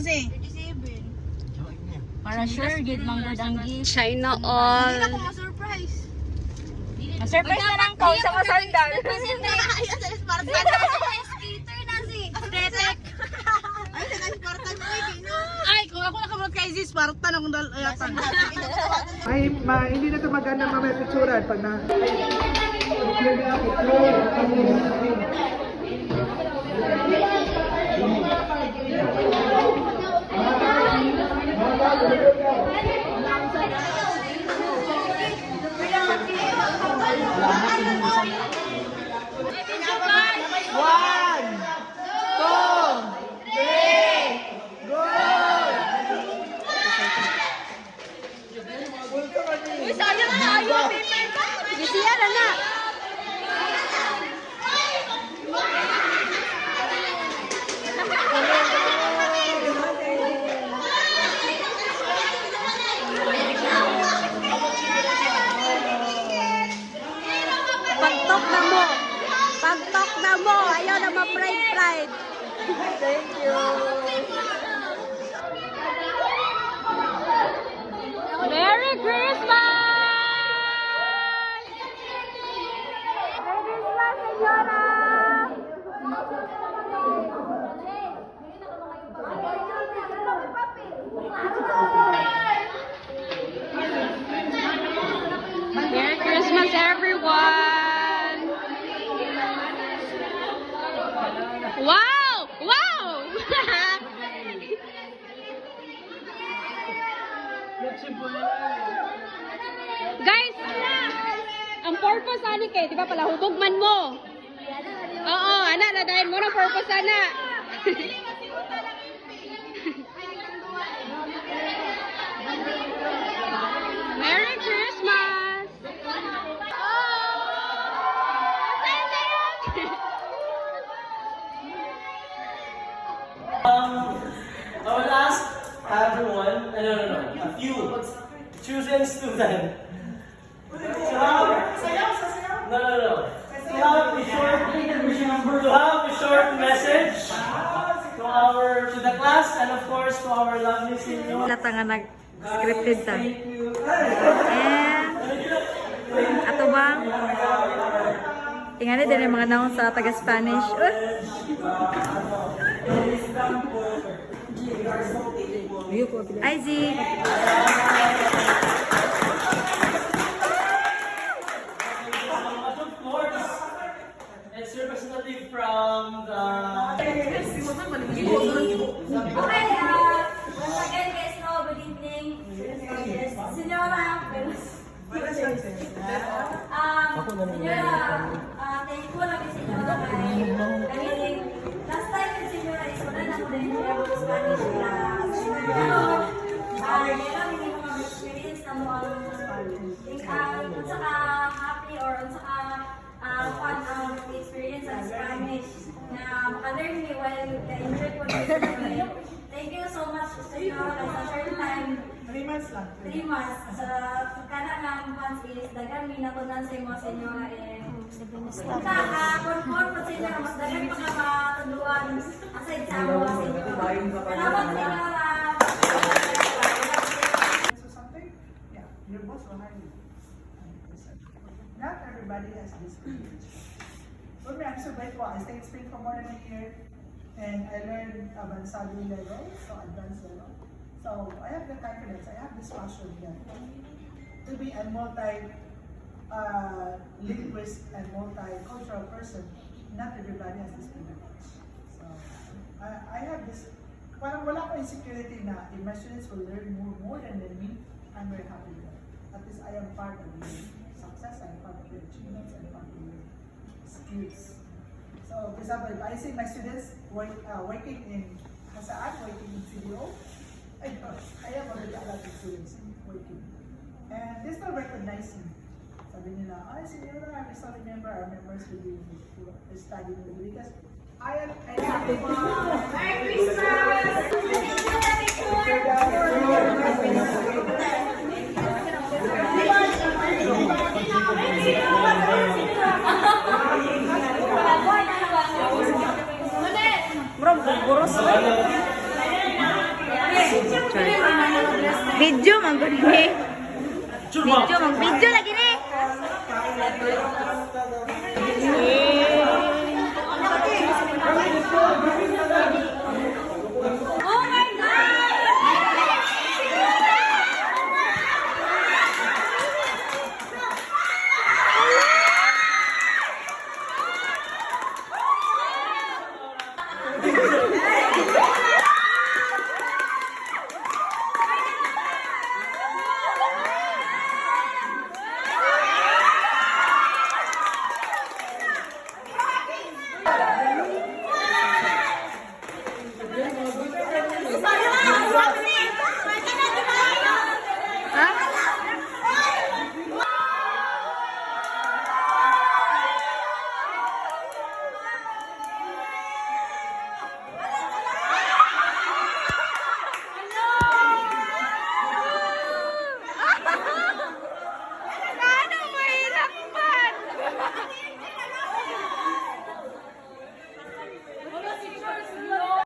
14. Para sure, gid manggod ang gift. China all. Hindi na ako ma-surprise. Ma-surprise na lang ko sa masandal. Ayun sa Spartan. Skater na si. Detek. Ay, sa Spartan mo ay, kung ako nakamunod kay si Spartan, akong ayatan. Ay, hindi na ito maganda mamaya picturean pag na... Bisiya na na. Pagtok na mo. Pagtok na mo. Ayaw na ma-pride. Thank you. Merry Christmas! Merry Christmas, everyone! Wow! Wow! Guys, ang purpose ani kay, di ba pala hubog man mo? Oo, ana na dahil mo na purpose ana. Merry Christmas! I would ask everyone, a few choosing student to have a short message to the class and of course to our lovely senior. Lata nga nag-scripted ta. And ato bang tingnan din yung mga naon sa taga-Spanish. IZ. It's representative from the... Okay, once again guys, good evening. Senyora, thankful lagi senyora kay last time yung senyora is wala na ko din siya sa Spanish na meron yung mga experience na mo ang Spanish. Kung saka happy or kung saka fun ang experience sa Spanish na maka-learn me while na-enjoy ko din. Thank you so much senyora sa short time. 3 months lang. 3 months. Sa kana ng months is dagan minatunan sa mo senyora konfor po senyora mas dagan pa ka matuluan aside sa mo senyora. Salamat senyora. So something, yeah, your boss will hire you. Not everybody has this privilege. For me, I'm so grateful. I stayed in Spain for more than a year, and I learned avanzado level, so advanced level. So I have the confidence, I have this passion here to be a multi-linguist and multicultural person. Not everybody has this privilege. So I have this, parang wala ko insecurity na if my students will learn more than me, I'm very happy with that. At least I am part of the success, I am part of the achievements, I am part of the skills. So for example, if I see my students working in Hasaan, working in CDO, I have already a lot of students working. And they still recognize me. Sabi nila, ay, Senyora, I still remember our members will be studying with me because I am Merry Christmas! Video, manggod ni. Sure ba? Video lagi